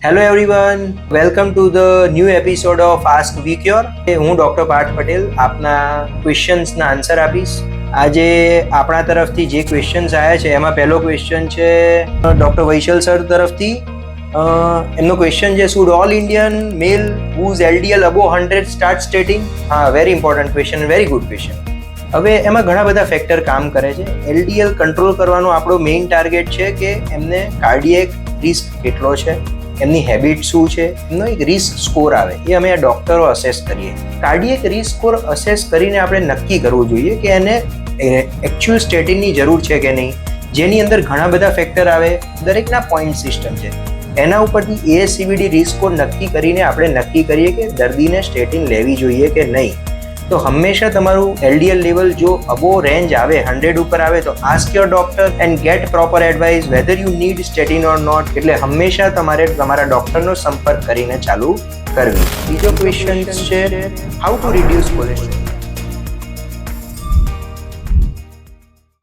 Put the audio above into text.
Hello everyone, welcome to the new episode of ask we cure. હું doctor Parth Patel આપના ક્વેશ્ચન્સના answer આપીશ. આજે આપણા તરફથી જે ક્વેશ્ચન્સ આવ્યા છે એમાં પહેલો ક્વેશ્ચન છે ડૉક્ટર વૈશલ સર તરફથી. એમનો ક્વેશ્ચન છે, should all Indian male whose LDL above 100 start statin? હા, very important question, very good question. હવે એમાં ઘણા બધા ફેક્ટર કામ કરે છે. LDL કંટ્રોલ કરવાનો આપણો મેઇન ટાર્ગેટ છે કે એમને કાર્ડિયેક રિસ્ક કેટલો છે, એમની હેબિટ શું છે, એમનો એક રિસ્ક સ્કોર આવે, એ અમે આ ડૉક્ટરો અસેસ કરીએ. કાર્ડિયેક રિસ્ક સ્કોર અસેસ કરીને આપણે નક્કી કરવું જોઈએ કે એને એકચ્યુઅલ સ્ટેટિનની જરૂર છે કે નહીં, જેની અંદર ઘણા બધા ફેક્ટર આવે, દરેકના પોઈન્ટ સિસ્ટમ છે. એના ઉપરથી ASCVD રિસ્ક સ્કોર નક્કી કરીને આપણે નક્કી કરીએ કે દર્દીને સ્ટેટિન લેવી જોઈએ કે નહીં. તો હંમેશા તમારું LDL લેવલ જો અબો રેન્જ આવે, 100 ઉપર આવે, તો ask your doctor and get proper advice whether you need statin or not. એટલે હંમેશા તમારે તમારા ડોક્ટરનો સંપર્ક કરીને ચાલુ કરવી. બીજો ક્વેશ્ચન છે, હાઉ ટુ રિડ્યુસ કોલેસ્ટ્રોલ?